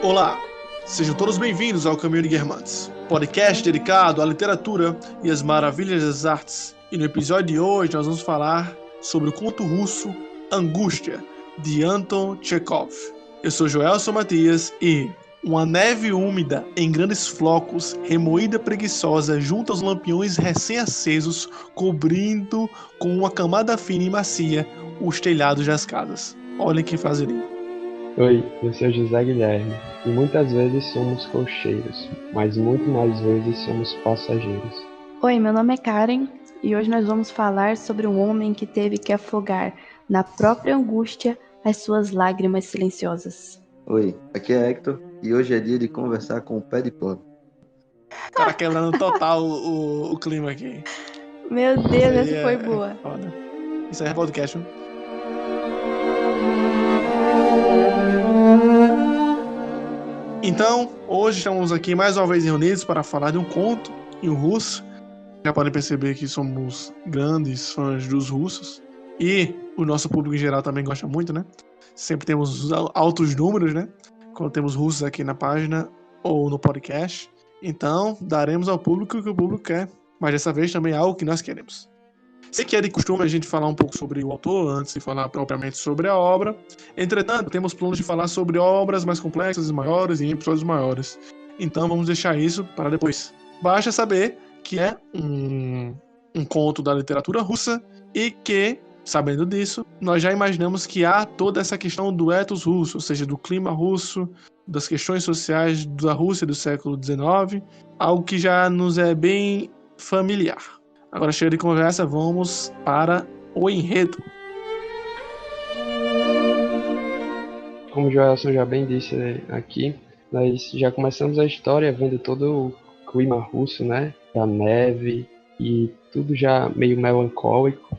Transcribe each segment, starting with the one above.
Olá, sejam todos bem-vindos ao Caminho de Guermantes, podcast dedicado à literatura e às maravilhas das artes. E no episódio de hoje nós vamos falar sobre o conto russo Angústia, de Anton Chekhov. Eu sou Joelson Matias e uma neve úmida em grandes flocos, remoída preguiçosa junto aos lampiões recém-acesos, cobrindo com uma camada fina e macia os telhados das casas. Olhem que fazeria. Oi, eu sou José Guilherme e muitas vezes somos cocheiros, mas muito mais vezes somos passageiros. Oi, meu nome é Karen e hoje nós vamos falar sobre um homem que teve que afogar na própria angústia as suas lágrimas silenciosas. Oi, aqui é Hector e hoje é dia de conversar com o pé de pano. Cara, quebrando total o clima aqui. Meu Deus, essa foi boa. Foda. Isso aí é podcast, né? Então, hoje estamos aqui mais uma vez reunidos para falar de um conto em russo. Já podem perceber que somos grandes fãs dos russos. E o nosso público em geral também gosta muito, né? Sempre temos altos números, né? Quando temos russos aqui na página ou no podcast. Então, daremos ao público o que o público quer. Mas dessa vez também é algo que nós queremos. Sei que é de costume a gente falar um pouco sobre o autor antes de falar propriamente sobre a obra. Entretanto, temos planos de falar sobre obras mais complexas e maiores e em episódios maiores. Então vamos deixar isso para depois. Basta saber que é um conto da literatura russa e que, sabendo disso, nós já imaginamos que há toda essa questão do ethos russo, ou seja, do clima russo, das questões sociais da Rússia do século XIX, algo que já nos é bem familiar. Agora, chega de conversa, vamos para o enredo. Como o Joelson já bem disse aqui, nós já começamos a história vendo todo o clima russo, né? Da neve e tudo já meio melancólico.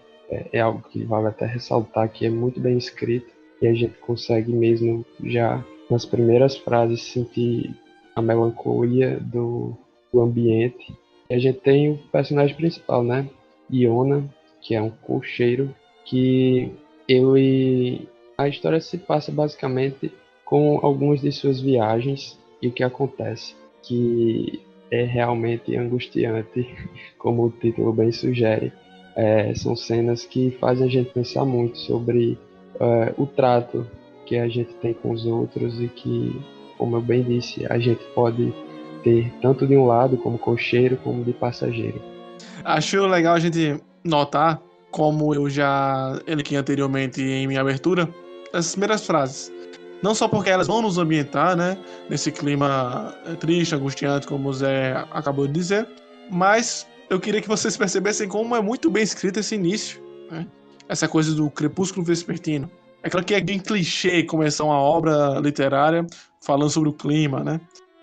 É algo que vale até ressaltar que é muito bem escrito e a gente consegue mesmo já nas primeiras frases sentir a melancolia do ambiente. E a gente tem o personagem principal, né? Iona, que é um cocheiro, que a história se passa basicamente com algumas de suas viagens e o que acontece, que é realmente angustiante, como o título bem sugere. São cenas que fazem a gente pensar muito sobre o trato que a gente tem com os outros e que, como eu bem disse, a gente pode ter tanto de um lado como cocheiro como de passageiro. Acho legal a gente notar, como eu já elenquei anteriormente em minha abertura, as primeiras frases. Não só porque elas vão nos ambientar, né, nesse clima triste, angustiante, como o Zé acabou de dizer, mas eu queria que vocês percebessem como é muito bem escrito esse início, né? Essa coisa do crepúsculo vespertino. É claro que é bem clichê começar uma obra literária falando sobre o clima, né?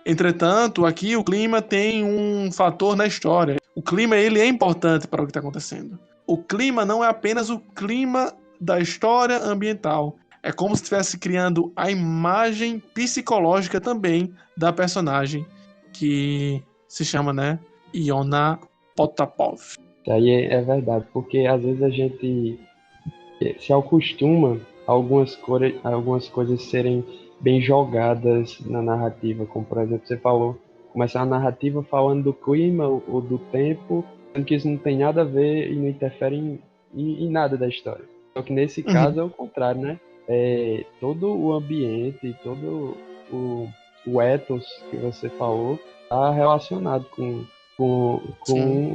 Entretanto, aqui o clima tem um fator na história. O clima ele é importante para o que está acontecendo. O clima não é apenas o clima da história ambiental. É como se estivesse criando a imagem psicológica também da personagem, que se chama, né, Iona Potapov. Aí é verdade, porque às vezes a gente se acostuma a algumas coisas serem bem jogadas na narrativa, como por exemplo você falou, começar a narrativa falando do clima ou do tempo, sendo que isso não tem nada a ver e não interfere em nada da história. Só que nesse caso é o contrário, né? Todo o ambiente, todo o ethos que você falou está relacionado com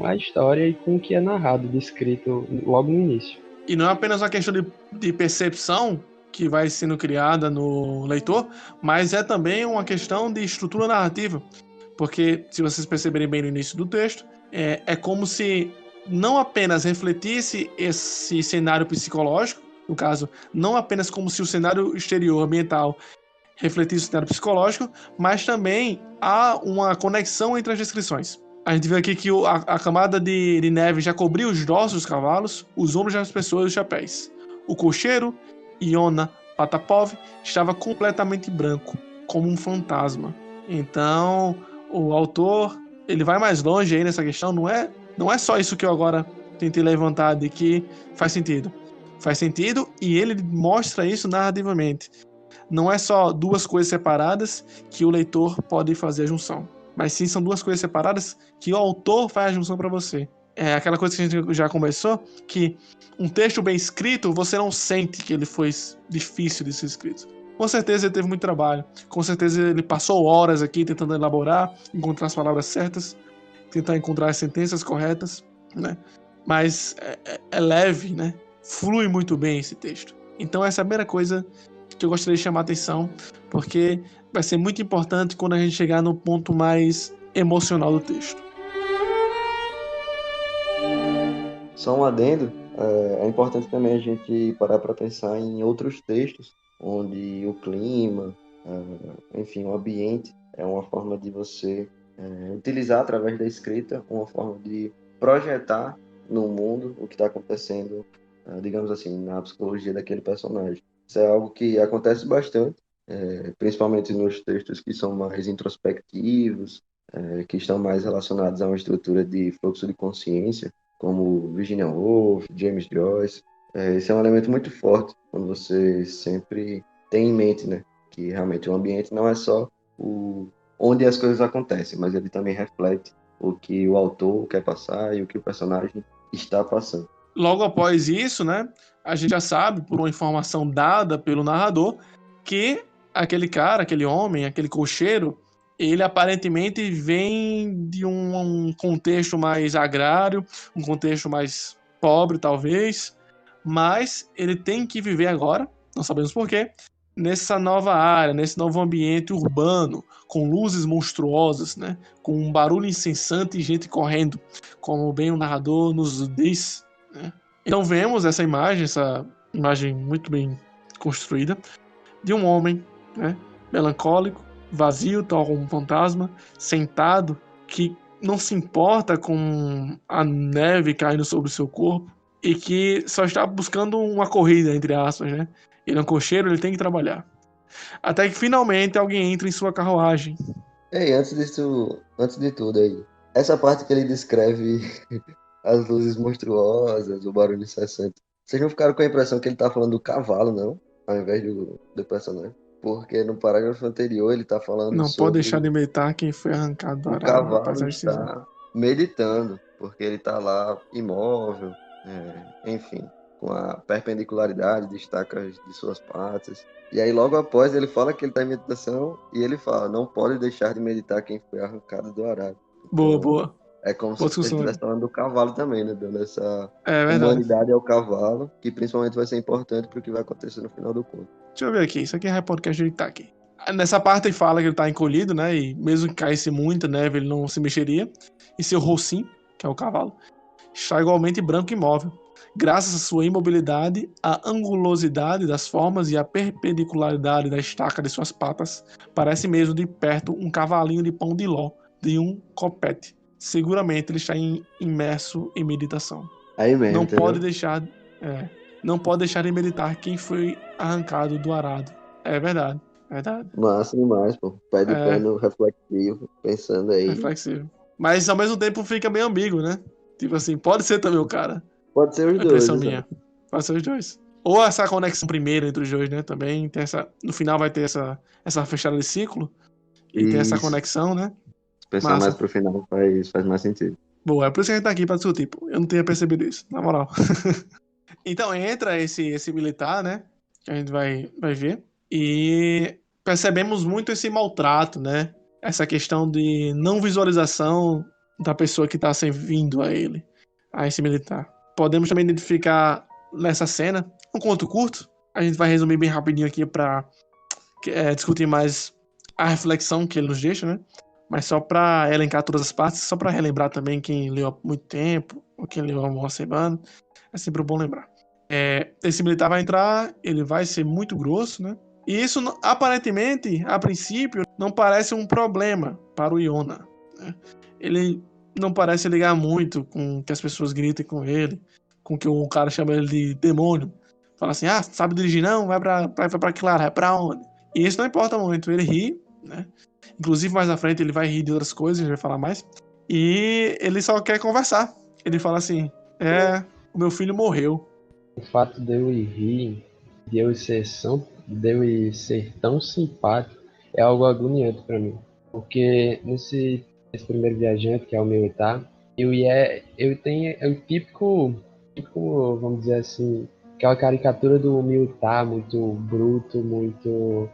a história e com o que é narrado, descrito logo no início. E não é apenas uma questão de percepção que vai sendo criada no leitor, mas é também uma questão de estrutura narrativa. Porque, se vocês perceberem bem no início do texto, é como se não apenas refletisse esse cenário psicológico, no caso, não apenas como se o cenário exterior ambiental refletisse o cenário psicológico, mas também há uma conexão entre as descrições. A gente vê aqui que a camada de neve já cobriu os dorsos dos cavalos, os ombros das pessoas e os chapéus. O cocheiro, Iona Potapov, estava completamente branco, como um fantasma. Então, o autor ele vai mais longe aí nessa questão. Não é só isso que eu agora tentei levantar de que faz sentido. Faz sentido e ele mostra isso narrativamente. Não é só duas coisas separadas que o leitor pode fazer a junção, mas sim são duas coisas separadas que o autor faz a junção para você. É aquela coisa que a gente já conversou, que um texto bem escrito, você não sente que ele foi difícil de ser escrito. Com certeza ele teve muito trabalho, com certeza ele passou horas aqui tentando elaborar, encontrar as palavras certas, tentar encontrar as sentenças corretas, né? Mas é leve, né? Flui muito bem esse texto. Então essa é a primeira coisa que eu gostaria de chamar a atenção, porque vai ser muito importante quando a gente chegar no ponto mais emocional do texto. Só um adendo, é importante também a gente parar para pensar em outros textos, onde o clima, enfim, o ambiente é uma forma de você utilizar através da escrita, uma forma de projetar no mundo o que está acontecendo, digamos assim, na psicologia daquele personagem. Isso é algo que acontece bastante, principalmente nos textos que são mais introspectivos, que estão mais relacionados a uma estrutura de fluxo de consciência, como Virginia Woolf, James Joyce. Esse é um elemento muito forte, quando você sempre tem em mente, né, que realmente o ambiente não é só onde as coisas acontecem, mas ele também reflete o que o autor quer passar e o que o personagem está passando. Logo após isso, né, a gente já sabe, por uma informação dada pelo narrador, que aquele cara, aquele homem, aquele cocheiro, ele aparentemente vem de um contexto mais agrário, um contexto mais pobre, talvez, mas ele tem que viver agora, não sabemos porquê, nessa nova área, nesse novo ambiente urbano, com luzes monstruosas, né, com um barulho incessante e gente correndo, como bem o narrador nos diz, né? Então vemos essa imagem muito bem construída, de um homem, né, melancólico, vazio, tal como um fantasma, sentado, que não se importa com a neve caindo sobre o seu corpo e que só está buscando uma corrida, entre aspas, né? Ele é um cocheiro, ele tem que trabalhar. Até que finalmente alguém entra em sua carruagem. Ei, antes de tudo aí, essa parte que ele descreve as luzes monstruosas, o barulho incessante, vocês não ficaram com a impressão que ele tá falando do cavalo, não? Ao invés do personagem? Porque no parágrafo anterior ele tá falando Não pode deixar de sobre meditar quem foi arrancado do o arado da cavalo paisagem cinzenta. está meditando, porque ele tá lá imóvel, enfim, com a perpendicularidade de estacas de suas patas. E aí logo após ele fala que ele está em meditação e ele fala, não pode deixar de meditar quem foi arrancado do arado. Boa, Então, boa. é como se Boa ele discussão. estivesse falando do cavalo também, né? Dando essa É verdade. humanidade ao cavalo, que principalmente vai ser importante para o que vai acontecer no final do conto. Deixa eu ver aqui. Isso aqui é podcast de Itaque. Nessa parte ele fala que ele tá encolhido, né? E mesmo que caísse muita neve, ele não se mexeria. E seu rocinho, que é o cavalo, está igualmente branco e imóvel. Graças à sua imobilidade, à angulosidade das formas e à perpendicularidade da estaca de suas patas, parece mesmo de perto um cavalinho de pão de ló de um copete. Seguramente ele está imerso em meditação. Aí mesmo, Não entendeu? pode deixar, não pode deixar de meditar quem foi arrancado do arado. É verdade, verdade. Massa demais, pô. Pé de É. pano reflexivo, pensando aí. Reflexivo. Mas ao mesmo tempo fica bem ambíguo, né? Tipo assim, pode ser também o cara. Pode ser os A dois, impressão exato. minha. Pode ser os dois. Ou essa conexão primeira entre os dois, né? Também tem no final vai ter essa fechada de ciclo. E tem essa Isso. conexão, né? Pensar Massa. mais pro final faz mais sentido. Boa, é por isso que a gente tá aqui pra discutir, pô. Eu não tinha percebido isso, na moral. Então entra esse militar, né? Que a gente vai ver. E percebemos muito esse maltrato, né? Essa questão de não visualização da pessoa que tá servindo a ele, a esse militar. Podemos também identificar nessa cena um conto curto. A gente vai resumir bem rapidinho aqui pra discutir mais a reflexão que ele nos deixa, né? Mas só pra elencar todas as partes, só pra relembrar também quem leu há muito tempo, ou quem leu há uma semana. É sempre bom lembrar. Esse militar vai entrar, ele vai ser muito grosso, né? E isso, aparentemente, a princípio, não parece um problema para o Iona, né? Ele não parece ligar muito com que as pessoas gritem com ele, com que o cara chama ele de demônio. Fala assim, sabe dirigir não? Vai pra que lado? Vai pra onde? E isso não importa muito, ele ri, né? Inclusive, mais à frente, ele vai rir de outras coisas, a gente vai falar mais. E ele só quer conversar. Ele fala assim, o meu filho morreu. O fato de eu rir, de eu ser dele ser tão simpático é algo agoniante para mim. Porque esse primeiro viajante, que é o militar, ele tem é o típico, vamos dizer assim, aquela caricatura do militar, muito bruto, muito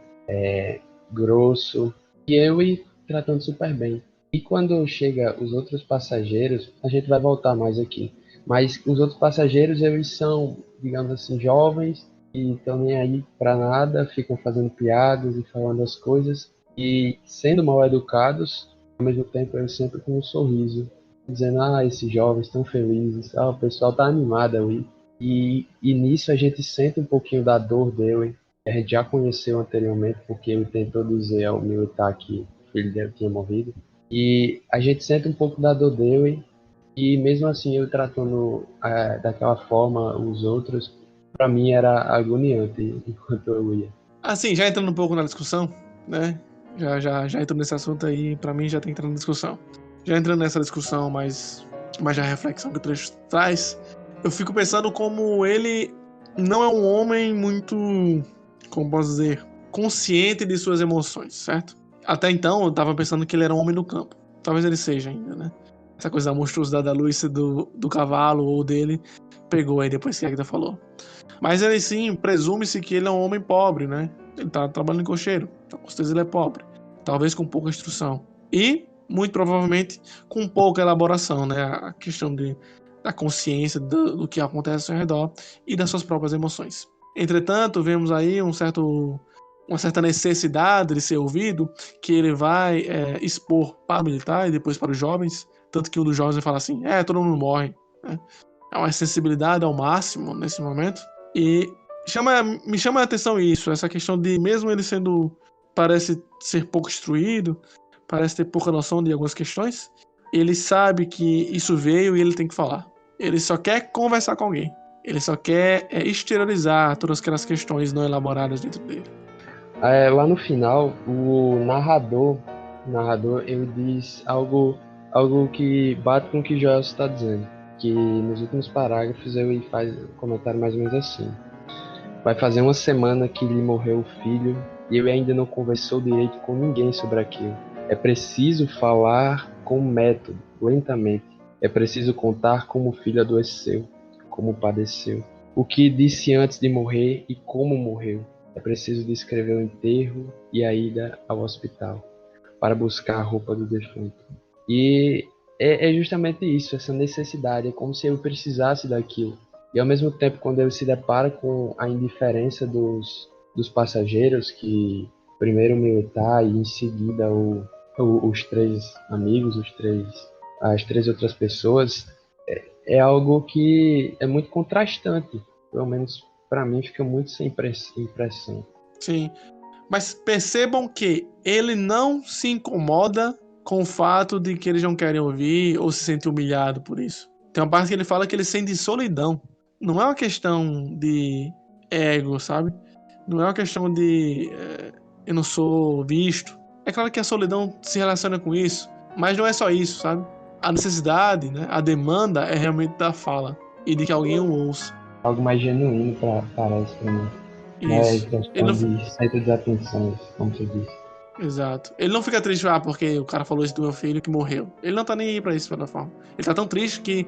grosso, e ele tratando super bem. E quando chega os outros passageiros, a gente vai voltar mais aqui, mas os outros passageiros, eles são, digamos assim, jovens, e estão nem aí para nada, ficam fazendo piadas e falando as coisas, e sendo mal educados, ao mesmo tempo eles sempre com um sorriso, dizendo, esses jovens estão felizes, o pessoal tá animado ali. E nisso a gente sente um pouquinho da dor dele, que a gente já conheceu anteriormente, porque ele tentou dizer ao militar que o filho dele tinha morrido. E a gente sente um pouco da dor dele, e mesmo assim ele tratando daquela forma os outros, para mim era agoniante enquanto eu ia. Assim, já entrando um pouco na discussão, né? Já entrando nesse assunto aí, pra mim já tá entrando na discussão. Já entrando nessa discussão, mas já a reflexão que o trecho traz, eu fico pensando como ele não é um homem muito, como posso dizer, consciente de suas emoções, certo? Até então eu tava pensando que ele era um homem do campo. Talvez ele seja ainda, né? Essa coisa da monstruosidade da luz do cavalo ou dele pegou aí depois que a Agatha falou. Mas ele sim, presume-se que ele é um homem pobre, né? Ele tá trabalhando em cocheiro, então com certeza ele é pobre. Talvez com pouca instrução. E, muito provavelmente, com pouca elaboração, né? A questão da consciência do que acontece ao seu redor e das suas próprias emoções. Entretanto, vemos aí uma certa necessidade de ser ouvido, que ele vai expor para o militar e depois para os jovens. Tanto que um dos jovens vai falar assim, todo mundo morre, né? É uma sensibilidade ao máximo nesse momento. E me chama a atenção isso, essa questão de, mesmo ele parece ser pouco instruído, parece ter pouca noção de algumas questões, ele sabe que isso veio e ele tem que falar. Ele só quer conversar com alguém. Ele só quer exteriorizar todas aquelas questões não elaboradas dentro dele. Lá no final, o narrador, ele diz algo que bate com o que Joel está dizendo. Que nos últimos parágrafos ele faz um comentário mais ou menos assim. Vai fazer uma semana que lhe morreu o filho e ele ainda não conversou direito com ninguém sobre aquilo. É preciso falar com método, lentamente. É preciso contar como o filho adoeceu, como padeceu, o que disse antes de morrer e como morreu. É preciso descrever o enterro e a ida ao hospital para buscar a roupa do defunto. E é justamente isso, essa necessidade. É como se ele precisasse daquilo. E ao mesmo tempo, quando ele se depara com a indiferença dos passageiros, que primeiro o militar e em seguida os três amigos, as três outras pessoas, é algo que é muito contrastante. Pelo menos para mim fica muito sem impressão. Sim, mas percebam que ele não se incomoda com o fato de que eles não querem ouvir ou se sente humilhado por isso. Tem uma parte que ele fala que ele sente solidão. Não é uma questão de ego, sabe? Não é uma questão de eu não sou visto. É claro que a solidão se relaciona com isso, mas não é só isso, sabe? A necessidade, né? A demanda é realmente da fala e de que alguém o ouça. Algo mais genuíno, parece para mim. Isso. Questão de centro de atenções, como você disse. Exato. Ele não fica triste, porque o cara falou isso do meu filho que morreu. Ele não tá nem aí pra isso, de toda forma. Ele tá tão triste que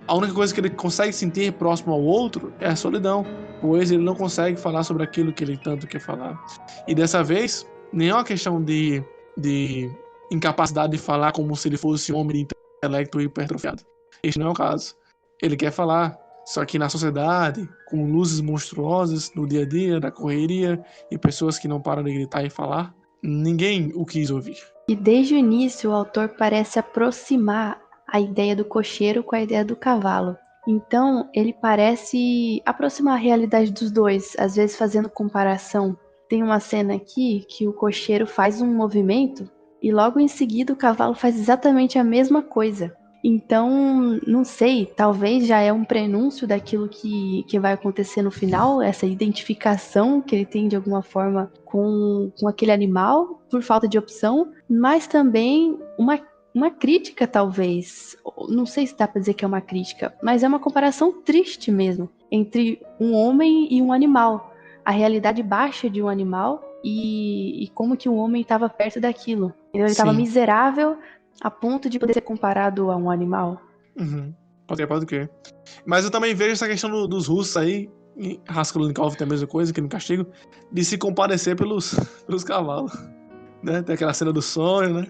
a única coisa que ele consegue sentir próximo ao outro é a solidão, pois ele não consegue falar sobre aquilo que ele tanto quer falar. E dessa vez, nem é uma questão de incapacidade de falar como se ele fosse um homem de intelecto hipertrofiado. Este não é o caso. Ele quer falar, só que na sociedade, com luzes monstruosas no dia a dia, da correria e pessoas que não param de gritar e falar, ninguém o quis ouvir. E desde o início o autor parece aproximar a ideia do cocheiro com a ideia do cavalo. Então ele parece aproximar a realidade dos dois, às vezes fazendo comparação. Tem uma cena aqui que o cocheiro faz um movimento e logo em seguida o cavalo faz exatamente a mesma coisa. Então, não sei, talvez já é um prenúncio daquilo que vai acontecer no final, essa identificação que ele tem de alguma forma com aquele animal, por falta de opção, mas também uma crítica, talvez. Não sei se dá para dizer que é uma crítica, mas é uma comparação triste mesmo, entre um homem e um animal. a realidade baixa de um animal e como que o homem estava perto daquilo. Ele estava Sim. miserável a ponto de poder ser comparado a um animal. Uhum. Pode crer. Mas eu também vejo essa questão dos russos aí, e Raskolnikov tem a mesma coisa que no Castigo, de se compadecer pelos cavalos. Né? Tem aquela cena do sonho, né?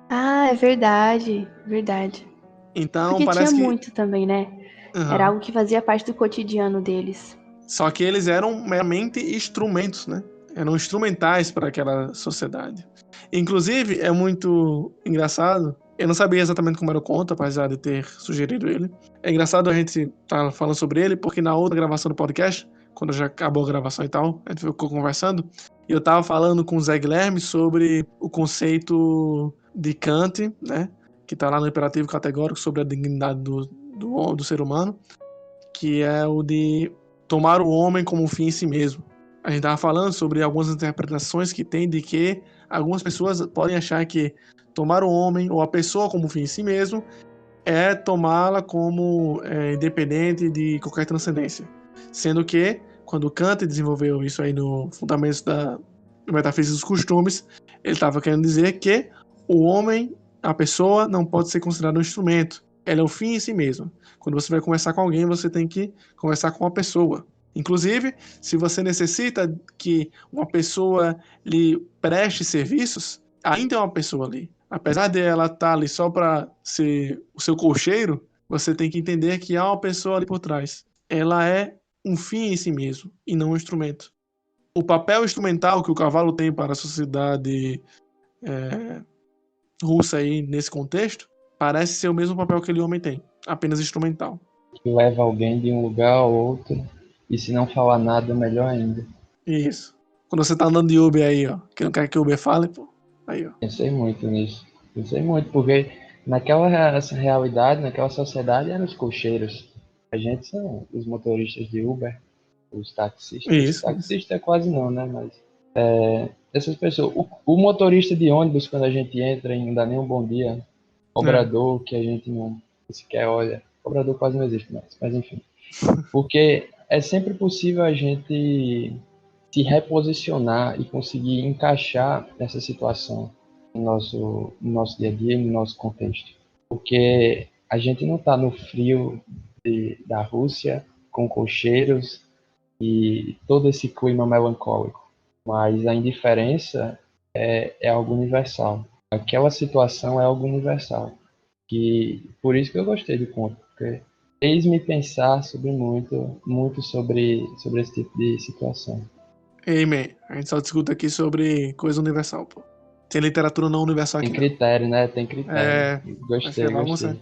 Ah, é verdade, verdade. Então Porque tinha parece que. muito também, né? Era Aham. algo que fazia parte do cotidiano deles. Só que eles eram meramente instrumentos, né? Eram instrumentais para aquela sociedade. Inclusive, é muito engraçado. Eu não sabia exatamente como era o conto, apesar de ter sugerido ele. É engraçado a gente estar falando sobre ele, porque na outra gravação do podcast, quando já acabou a gravação e tal, a gente ficou conversando, e eu tava falando com o Zé Guilherme sobre o conceito de Kant, né? Que tá lá no imperativo categórico sobre a dignidade do ser humano, que é o de tomar o homem como um fim em si mesmo. A gente estava falando sobre algumas interpretações que tem de que algumas pessoas podem achar que tomar o homem ou a pessoa como um fim em si mesmo é tomá-la como independente de qualquer transcendência. Sendo que, quando Kant desenvolveu isso aí no Fundamentos da Metafísica dos Costumes, ele estava querendo dizer que o homem, a pessoa, não pode ser considerado um instrumento. Ela é o fim em si mesmo. Quando você vai conversar com alguém, você tem que conversar com uma pessoa. Inclusive, se você necessita que uma pessoa lhe preste serviços, ainda é uma pessoa ali. Apesar de ela estar ali só para ser o seu cocheiro, você tem que entender que há uma pessoa ali por trás. Ela é um fim em si mesmo e não um instrumento. O papel instrumental que o cavalo tem para a sociedade russa aí nesse contexto parece ser o mesmo papel que aquele homem tem, apenas instrumental. Que leva alguém de um lugar ao outro, e se não falar nada, melhor ainda. Isso. Quando você tá andando de Uber aí, ó, que não quer que o Uber fale, pô. Aí, ó. Pensei muito nisso. Pensei muito, porque naquela realidade, naquela sociedade, eram os cocheiros. A gente são os motoristas de Uber, os taxistas. Isso. Taxista é quase não, né? Mas essas pessoas. O motorista de ônibus, quando a gente entra e não dá nem um bom dia, cobrador, que a gente não sequer olha. Cobrador quase não existe mais, mas enfim. Porque é sempre possível a gente se reposicionar e conseguir encaixar essa situação no nosso dia a dia, no nosso contexto. Porque a gente não está no frio da Rússia, com cocheiros e todo esse clima melancólico, mas a indiferença é algo universal. Aquela situação é algo universal. Por isso que eu gostei do conto, porque fez-me pensar sobre muito sobre esse tipo de situação. Ei, man, a gente só discute aqui sobre coisa universal, pô. Tem literatura não universal Tem aqui, critério, né? Tem critério. vai ser bagunça.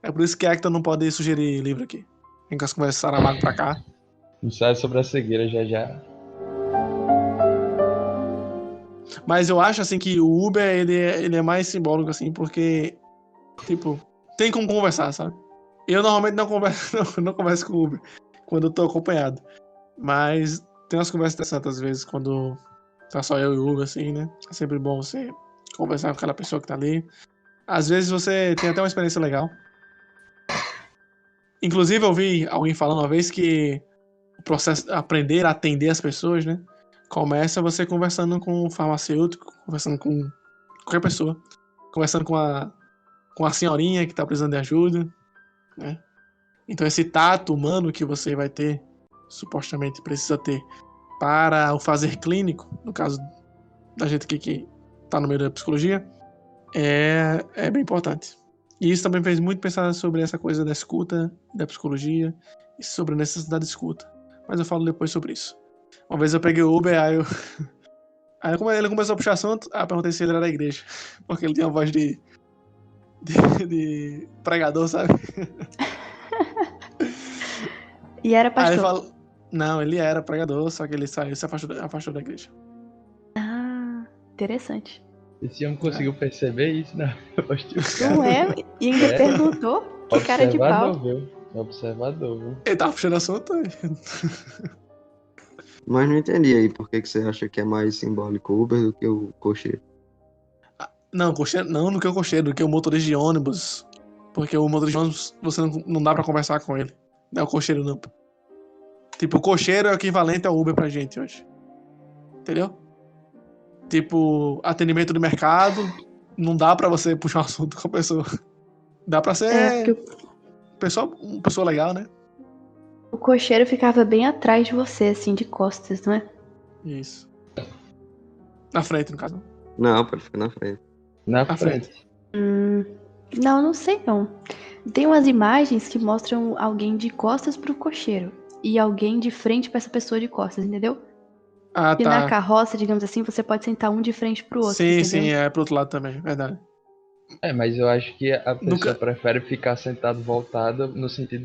É por isso que a Hector não pode sugerir livro aqui. Vem com as conversas Saramago pra cá. Não sai sobre a cegueira já. Mas eu acho, assim, que o Uber, ele é mais simbólico, assim, porque, tipo, tem como conversar, sabe? Eu normalmente não converso, não converso com o Uber quando eu tô acompanhado. Mas tem umas conversas interessantes, às vezes, quando tá só eu e o Uber, assim, né? É sempre bom você conversar com aquela pessoa que tá ali. Às vezes você tem até uma experiência legal. Inclusive, eu ouvi alguém falando uma vez que o processo de aprender a atender as pessoas, né? Começa você conversando com um farmacêutico, conversando com qualquer pessoa, conversando com a senhorinha que tá precisando de ajuda, né? Então esse tato humano que você vai ter, supostamente precisa ter, para o fazer clínico, no caso da gente que tá no meio da psicologia, é bem importante. E isso também fez muito pensar sobre essa coisa da escuta, da psicologia, e sobre a necessidade de escuta. Mas eu falo depois sobre isso. Uma vez eu peguei o Uber, aí como ele começou a puxar assunto, eu perguntei se ele era da igreja. Porque ele tinha uma voz de pregador, sabe? E era Aí ele pastor. falou, não, ele era pregador, só que ele saiu, se afastou da igreja. Ah, interessante. Esse homem conseguiu perceber isso, né? Não é? E ainda perguntou? Que cara de pau. Observador, viu? Ele tava puxando assunto aí. Mas não entendi aí por que você acha que é mais simbólico o Uber do que o cocheiro. Não, cocheiro, não do que o cocheiro, do que o motorista de ônibus. Porque o motorista de ônibus, você não dá pra conversar com ele. Não é o cocheiro, não. Tipo, o cocheiro é o equivalente ao Uber pra gente hoje. Entendeu? Tipo, atendimento do mercado, não dá pra você puxar um assunto com a pessoa. Dá pra ser Porque uma pessoa legal, né? o cocheiro ficava bem atrás de você, assim, de costas, não é? Isso. Na frente, no caso. Não, pode ficar na frente. Na Na frente. Não, não sei não. Tem umas imagens que mostram alguém de costas pro cocheiro e alguém de frente pra essa pessoa de costas, entendeu? Ah, E na tá. carroça, digamos assim, você pode sentar um de frente pro outro, Sim, entendeu? sim, é pro outro lado também, verdade. Mas eu acho que a pessoa Nunca. prefere ficar sentado voltada no sentido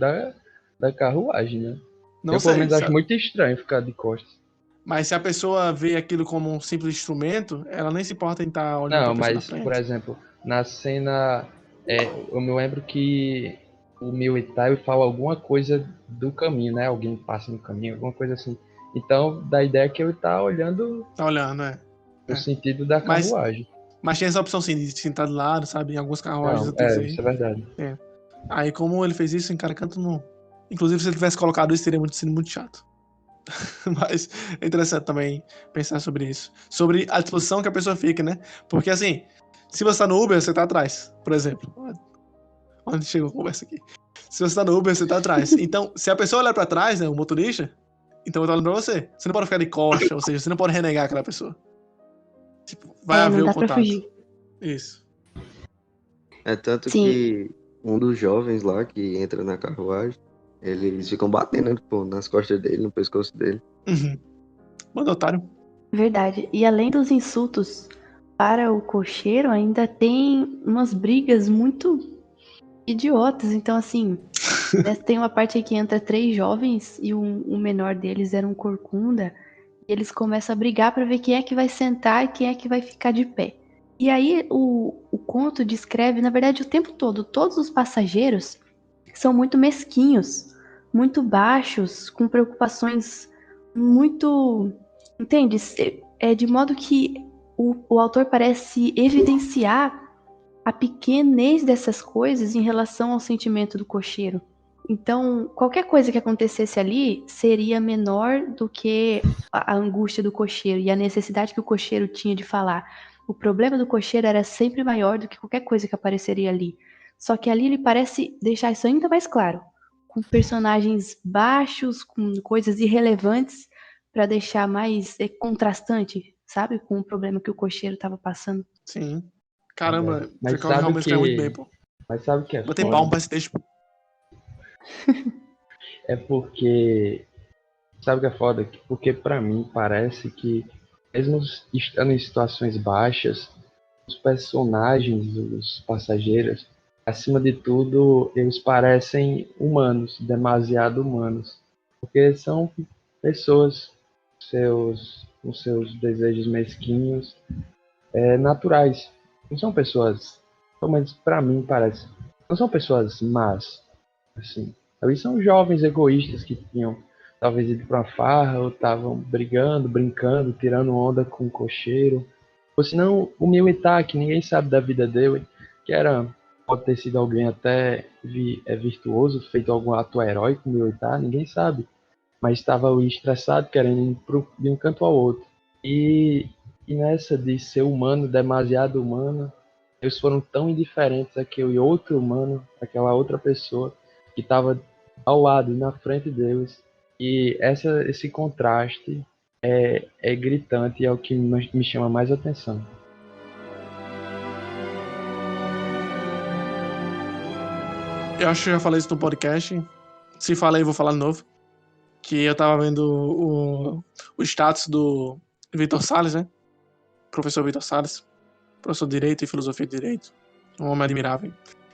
da carruagem, né? Não Eu, pelo sei, menos, acho muito estranho ficar de costas. mas se a pessoa vê aquilo como um simples instrumento, ela nem se importa em estar olhando pra Não, pessoa da mas, por frente. exemplo, na cena, eu me lembro que o militar fala alguma coisa do caminho, né? Alguém passa no caminho, alguma coisa assim. Então, dá a ideia que ele tá olhando Tá olhando, é. no É. sentido da Mas, carruagem. mas tem essa opção sim de sentar do lado, sabe? Em algumas carruagens Não, antigas aí. isso é verdade. É. Aí, como ele fez isso em cada canto, não. Inclusive, se ele tivesse colocado isso, teria sido muito chato. Mas é interessante também pensar sobre isso. Sobre a disposição que a pessoa fica, né? Porque assim, se você tá no Uber, você tá atrás, por exemplo. Onde chegou a conversa aqui? Se você tá no Uber, você tá atrás. Então, se a pessoa olhar pra trás, né, o motorista, então ele tá olhando pra você. Você não pode ficar de costa, ou seja, você não pode renegar aquela pessoa. Tipo, vai haver Não o dá pra contato. fugir. Isso. É tanto Sim, que um dos jovens lá que entra na carruagem, eles ficam batendo, pô, nas costas dele, no pescoço dele. Uhum. Mano, otário. verdade. E além dos insultos para o cocheiro, ainda tem umas brigas muito idiotas. Então, assim, tem uma parte aí que entra 3 jovens e o menor deles era um corcunda. E eles começam a brigar para ver quem é que vai sentar e quem é que vai ficar de pé. E aí o conto descreve, na verdade, o tempo todo, todos os passageiros são muito mesquinhos, muito baixos, com preocupações muito. Entende? É de modo que o autor parece evidenciar a pequenez dessas coisas em relação ao sentimento do cocheiro. Então, qualquer coisa que acontecesse ali seria menor do que a angústia do cocheiro e a necessidade que o cocheiro tinha de falar. O problema do cocheiro era sempre maior do que qualquer coisa que apareceria ali. Só que ali ele parece deixar isso ainda mais claro, com personagens baixos, com coisas irrelevantes, para deixar mais contrastante, sabe? Com o problema que o cocheiro estava passando. Sim. Verdade. Caramba, Tchekov realmente escreve muito bem, pô. Mas sabe o que é Botei foda? palma pra esse texto. É porque, sabe o que é foda? Porque pra mim parece que, mesmo estando em situações baixas, os personagens, os passageiros, acima de tudo, eles parecem humanos, demasiado humanos. Porque são pessoas com seus desejos mesquinhos, naturais. Não são pessoas, pelo menos pra mim parece, não são pessoas más, assim. Eles são jovens egoístas que tinham talvez ido pra uma farra, ou estavam brigando, brincando, tirando onda com o cocheiro. Ou senão o militar, que ninguém sabe da vida dele, que era, pode ter sido alguém até virtuoso, feito algum ato heróico militar, ninguém sabe. Mas estava ali estressado, querendo ir de um canto ao outro. E, e nessa de ser humano, demasiado humano, eles foram tão indiferentes àquele outro humano, àquela outra pessoa que estava ao lado e na frente deles. E esse contraste é gritante e é o que me chama mais atenção. Eu acho que eu já falei isso no podcast. Se falei, vou falar de novo. Que eu tava vendo o status do Vitor Salles, né? Professor Vitor Salles. Professor de Direito e Filosofia de Direito. Um homem admirável.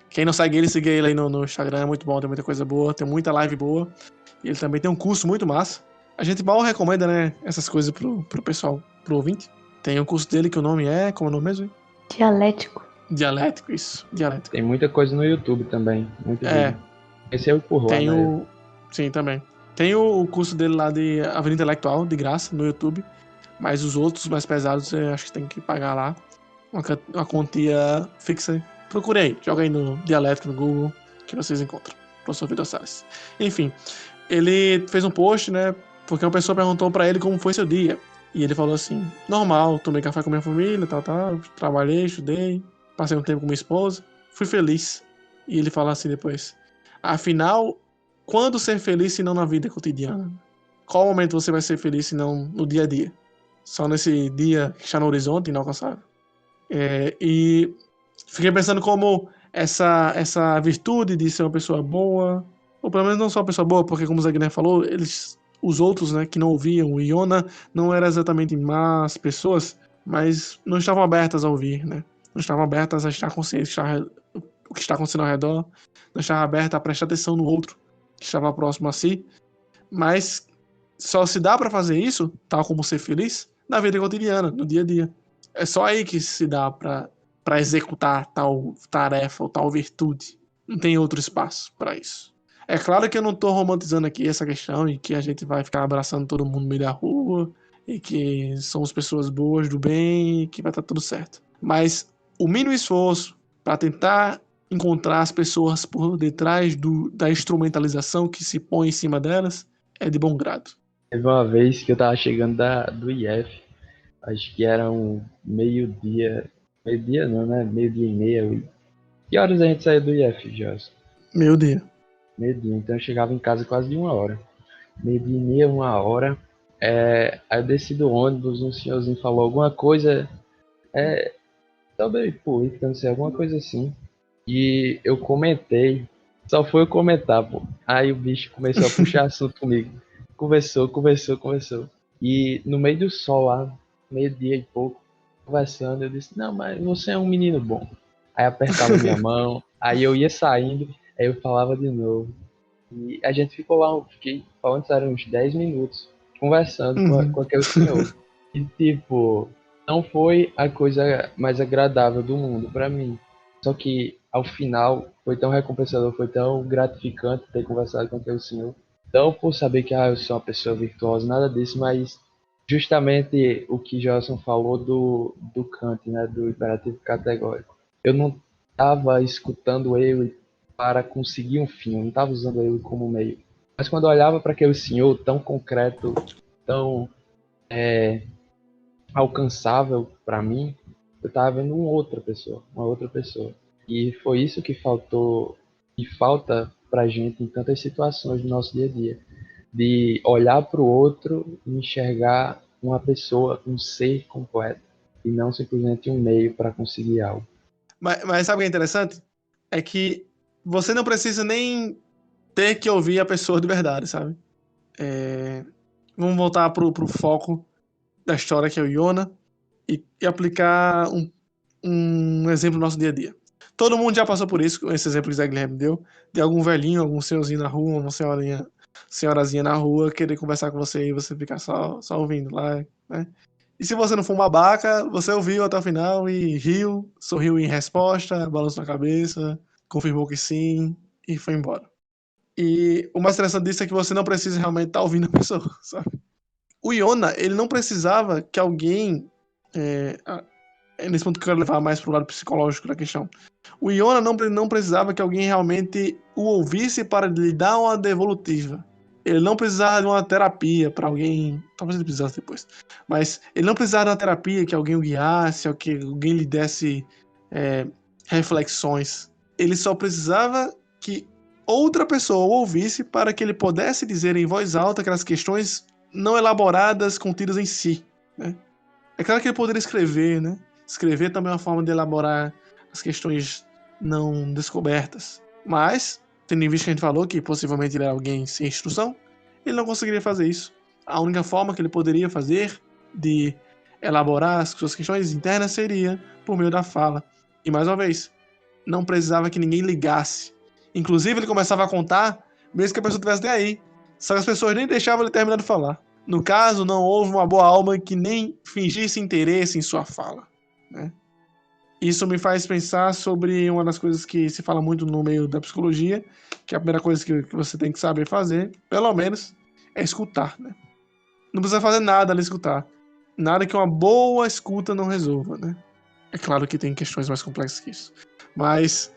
Quem não segue ele, siga ele aí no Instagram. É muito bom, tem muita coisa boa. Tem muita live boa. E ele também tem um curso muito massa. A gente mal recomenda, né? Essas coisas pro pessoal, pro ouvinte. Tem um curso dele que o nome é... Como é o nome mesmo? Dialético. Dialético, isso. Dialético. Tem muita coisa no YouTube também, muito vídeo. Esse é por lá, Tem né? o... Sim, também. Tem o curso dele lá de Avenida Intelectual, de graça, no YouTube. Mas os outros mais pesados, eu acho que tem que pagar lá. Uma quantia fixa. Procure aí. Joga aí no Dialético, no Google, que vocês encontram. Professor Vitor Salles. Enfim, ele fez um post, né? Porque uma pessoa perguntou pra ele como foi seu dia. E ele falou assim: normal, tomei café com minha família, tal, trabalhei, estudei, passei um tempo com minha esposa, fui feliz. E ele fala assim depois: afinal, quando ser feliz se não na vida cotidiana? Qual momento você vai ser feliz se não no dia a dia? Só nesse dia que está no horizonte, inalcançável. E fiquei pensando como essa virtude de ser uma pessoa boa, ou pelo menos não só uma pessoa boa, porque como o Zagner falou, os outros, né, que não ouviam, o Iona não eram exatamente más pessoas, mas não estavam abertas a ouvir, né? Não estavam abertas a estar conscientes o que está acontecendo ao redor, não estavam abertas a prestar atenção no outro que estava próximo a si, mas só se dá para fazer isso, tal como ser feliz, na vida cotidiana, no dia a dia. É só aí que se dá para executar tal tarefa ou tal virtude. Não tem outro espaço para isso. É claro que eu não tô romantizando aqui essa questão e que a gente vai ficar abraçando todo mundo no meio da rua e que somos pessoas boas, do bem e que vai estar tudo certo. Mas o mínimo esforço para tentar encontrar as pessoas por detrás da instrumentalização que se põe em cima delas é de bom grado. Teve uma vez que eu tava chegando do IF, acho que era um meio-dia não, né? Meio-dia e meia. Que horas a gente saiu do IF, Joss? Meu Deus. Meio-dia, então eu chegava em casa quase de 1 hora. Meio-dia e meia, 1 hora. Aí eu desci do ônibus, um senhorzinho falou alguma coisa, sobre política, não sei, alguma coisa assim. E eu comentei, só foi eu comentar, pô. Aí o bicho começou a puxar assunto comigo. Conversou. E no meio do sol lá, meio-dia e pouco, conversando, eu disse, não, mas você é um menino bom. Aí apertava minha mão, aí eu ia saindo, aí eu falava de novo. E a gente ficou lá, fiquei falando, eram uns 10 minutos, conversando com aquele senhor. E tipo, não foi a coisa mais agradável do mundo pra mim. Só que ao final foi tão recompensador, foi tão gratificante ter conversado com aquele senhor. Não por saber que eu sou uma pessoa virtuosa, nada disso, mas justamente o que Joelson falou do Kant, né, do imperativo categórico. Eu não estava escutando ele para conseguir um fim, eu não estava usando ele como meio. Mas quando eu olhava para aquele senhor tão concreto, tão alcançável para mim, eu estava vendo uma outra pessoa. E foi isso que faltou e falta pra gente em tantas situações do nosso dia a dia, de olhar para o outro e enxergar uma pessoa, um ser completo, e não simplesmente um meio para conseguir algo. Mas sabe o que é interessante? É que você não precisa nem ter que ouvir a pessoa de verdade, sabe? Vamos voltar pro foco da história, que é o Iona, e aplicar um exemplo no nosso dia a dia. Todo mundo já passou por isso, com esse exemplo que o Zé Guilherme deu, de algum velhinho, algum senhorzinho na rua, uma senhorazinha na rua, querer conversar com você e você ficar só ouvindo lá, né? E se você não for um babaca, você ouviu até o final e riu, sorriu em resposta, balançou a cabeça, confirmou que sim e foi embora. E o mais interessante disso é que você não precisa realmente estar ouvindo a pessoa, sabe? O Iona, ele não precisava que alguém... nesse ponto que eu quero levar mais pro lado psicológico da questão. O Iona não precisava que alguém realmente o ouvisse para lhe dar uma devolutiva. Ele não precisava de uma terapia para alguém... Talvez ele precisasse depois. Mas ele não precisava de uma terapia que alguém o guiasse, ou que alguém lhe desse reflexões. Ele só precisava que outra pessoa o ouvisse para que ele pudesse dizer em voz alta aquelas questões não elaboradas contidas em si, né? É claro que ele poderia escrever, né? Escrever também é uma forma de elaborar as questões não descobertas. Mas, tendo em vista que a gente falou que possivelmente ele era alguém sem instrução, ele não conseguiria fazer isso. A única forma que ele poderia fazer de elaborar as suas questões internas seria por meio da fala. E mais uma vez, não precisava que ninguém ligasse. Inclusive, ele começava a contar, mesmo que a pessoa estivesse nem aí. Só que as pessoas nem deixavam ele terminar de falar. No caso, não houve uma boa alma que nem fingisse interesse em sua fala, né? Isso me faz pensar sobre uma das coisas que se fala muito no meio da psicologia, que a primeira coisa que você tem que saber fazer, pelo menos, é escutar, né? Não precisa fazer nada ali escutar. Nada que uma boa escuta não resolva, né? É claro que tem questões mais complexas que isso. Mas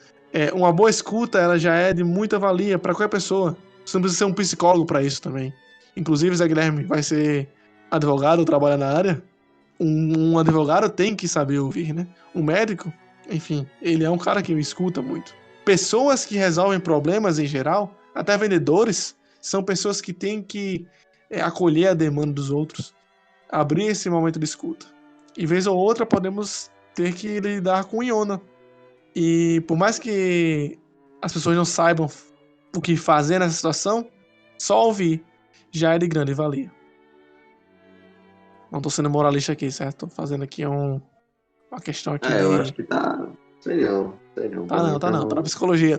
uma boa escuta, ela já é de muita valia para qualquer pessoa. Você não precisa ser um psicólogo pra isso também. Inclusive, Zé Guilherme vai ser advogado, trabalha na área. Um advogado tem que saber ouvir, né? Um médico, enfim, ele é um cara que escuta muito. Pessoas que resolvem problemas em geral, até vendedores, são pessoas que têm que acolher a demanda dos outros, abrir esse momento de escuta. E vez ou outra podemos ter que lidar com Iona. E por mais que as pessoas não saibam o que fazer nessa situação, só ouvir já é de grande valia. Não tô sendo moralista aqui, certo? Tô fazendo aqui uma questão aqui Eu acho que tá. Sei não. Tá não. Tô na psicologia.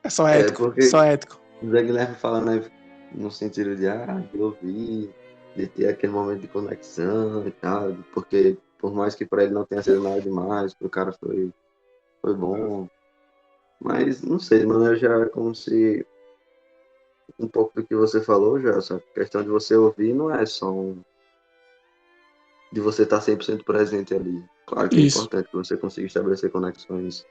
É só É, ético, porque só ético. o Zé Guilherme fala, né, no sentido de ouvir, de ter aquele momento de conexão e tal, porque por mais que para ele não tenha sido nada demais, pro cara foi bom. Mas não sei, de maneira geral é como se um pouco do que você falou já, essa questão de você ouvir não é só de você estar 100% presente ali. Claro que é Isso. importante que você consiga estabelecer conexões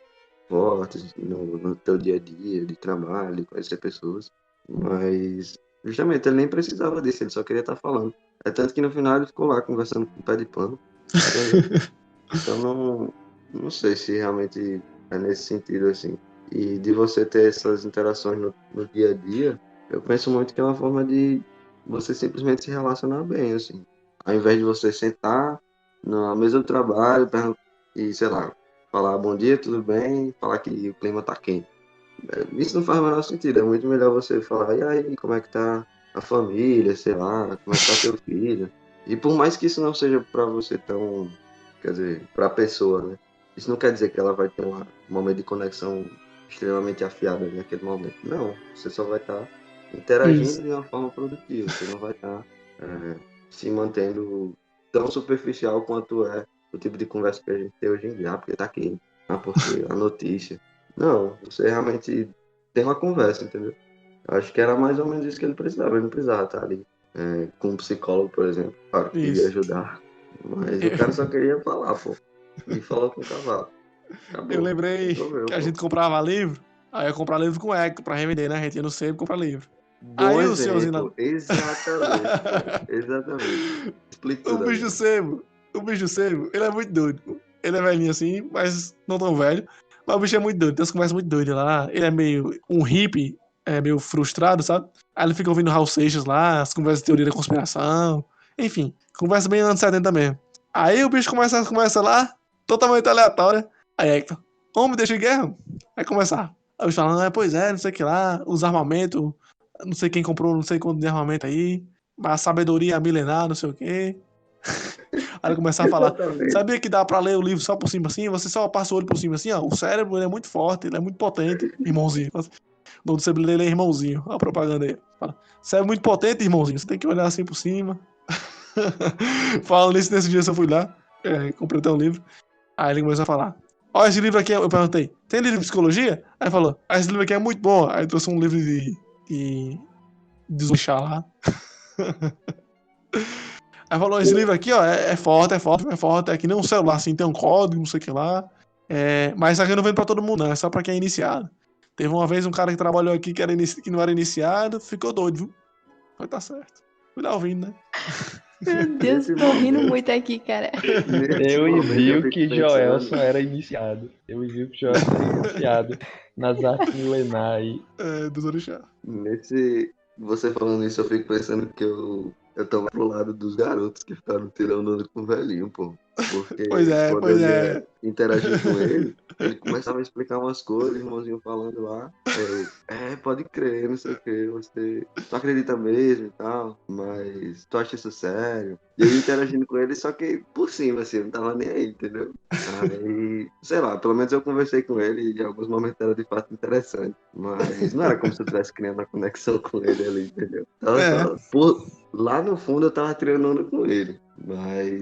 fortes no teu dia a dia, de trabalho, conhecer pessoas, mas justamente ele nem precisava disso, ele só queria estar falando. É tanto que no final ele ficou lá conversando com o pé de pano, entendeu? Então não sei se realmente é nesse sentido assim. E de você ter essas interações no dia a dia, eu penso muito que é uma forma de você simplesmente se relacionar bem, assim. Ao invés de você sentar na mesa do trabalho e, sei lá, falar bom dia, tudo bem, falar que o clima tá quente. Isso não faz o menor sentido. É muito melhor você falar, e aí, como é que tá a família, sei lá, como é que tá teu filho. E por mais que isso não seja para você tão, quer dizer, para a pessoa, né? Isso não quer dizer que ela vai ter um momento de conexão extremamente afiada naquele momento. Não, você só vai estar interagindo Isso. de uma forma produtiva. Você não vai estar se mantendo tão superficial quanto é o tipo de conversa que a gente tem hoje em dia. Ah, porque tá aqui. Ah, porque a notícia. Não, você realmente tem uma conversa, entendeu? Acho que era mais ou menos isso que ele precisava. Ele não precisava estar ali com um psicólogo, por exemplo. Claro que iria Isso. ajudar. Mas o cara só queria falar, pô. E falou com o cavalo. Eu Acabou. lembrei Resolveu, que a pô. gente comprava livro, aí eu ia comprar livro com Hector pra revender, né? A gente ia no centro comprar livro. Bom Aí o senhorzinho lá. exemplo. Exatamente, pô. Exatamente. Explique O tudo bicho agora. sebo, o bicho sebo, ele é muito doido, pô. Ele é velhinho assim, mas não tão velho. Mas o bicho é muito doido, tem umas conversas muito doidas lá. Ele é meio um hippie, meio frustrado, sabe? Aí ele fica ouvindo Raul Seixas lá, as conversas de teoria da conspiração. Enfim, conversa bem anos 70 mesmo. Aí o bicho começa a conversa lá, totalmente aleatória. Aí Hector, homem, deixa em guerra. Aí começar. Aí o bicho falando, pois é, não sei o que lá, os armamentos, não sei quem comprou, não sei quanto de armamento aí, a sabedoria milenar, não sei o quê. Aí ele começar a falar, Exatamente. sabia que dá pra ler o livro só por cima assim? Você só passa o olho por cima assim, ó. O cérebro ele é muito forte, ele é muito potente, irmãozinho. O nome do cérebro dele é irmãozinho. Olha a propaganda aí. Fala, cérebro muito potente, irmãozinho. Você tem que olhar assim por cima. Falando nisso, nesse dia eu fui lá, comprei até um livro. Aí ele começou a falar, ó, esse livro aqui, eu perguntei, tem livro de psicologia? Aí ele falou, esse livro aqui é muito bom. Aí trouxe um livro de desmanchar lá. Aí falou, esse livro aqui, ó, é forte, é que nem um celular, assim, tem um código, não sei o que lá. Mas isso aqui não vende pra todo mundo, não, é só pra quem é iniciado. Teve uma vez um cara que trabalhou aqui que não era iniciado, ficou doido, viu? Mas tá certo. Fui lá ouvindo, né? Meu Deus, Nesse tô rindo momento, muito aqui, cara. nesse Eu momento eu envio fico que pensando, Joelson era iniciado. Eu envio que Joelson era iniciado nas artes milenares. Dos orixás. você falando isso, eu fico pensando que eu tô mais pro lado dos garotos que ficaram tirando onda com o velhinho, pô. Porque quando Pois eu ia é. interagir com ele começava a explicar umas coisas, o irmãozinho falando lá. Pode crer, não sei o que, tu acredita mesmo e tal, mas tu acha isso sério? E eu interagindo com ele, só que por cima, assim, eu não tava nem aí, entendeu? Aí, sei lá, pelo menos eu conversei com ele e em alguns momentos era de fato interessante. Mas não era como se eu estivesse criando uma conexão com ele ali, entendeu? Tava É. só, lá no fundo eu tava tirando onda com ele. Mas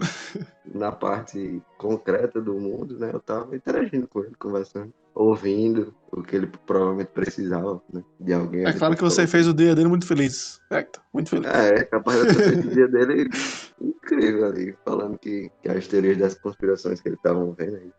na parte concreta do mundo, né? Eu tava interagindo com ele, conversando, ouvindo o que ele provavelmente precisava, né? De alguém É ali claro pra que ficar você fez ouvindo. o dia dele muito feliz, Hector. Muito feliz. É capaz de eu ter feito o dia dele incrível ali, falando que as teorias das conspirações que ele tava vendo aí.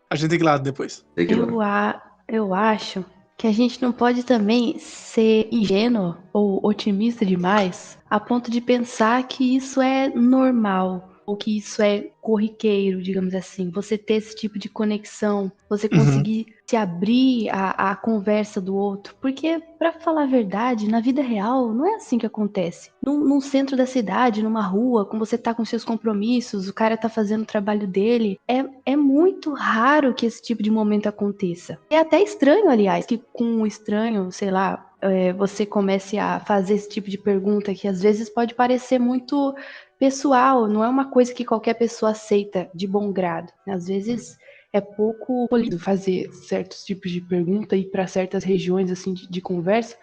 A gente tem que ir lá depois. Sei que lá. Eu acho que a gente não pode também ser ingênuo ou otimista demais a ponto de pensar que isso é normal ou que isso é corriqueiro, digamos assim. Você ter esse tipo de conexão, você Uhum. conseguir se abrir à conversa do outro. Porque, pra falar a verdade, na vida real, não é assim que acontece. Num centro da cidade, numa rua, quando você tá com seus compromissos, o cara tá fazendo o trabalho dele, é muito raro que esse tipo de momento aconteça. É até estranho, aliás, que com um estranho, sei lá, você comece a fazer esse tipo de pergunta que às vezes pode parecer muito pessoal, não é uma coisa que qualquer pessoa aceita de bom grado. Às vezes é pouco polido fazer certos tipos de pergunta e ir para certas regiões assim de conversa.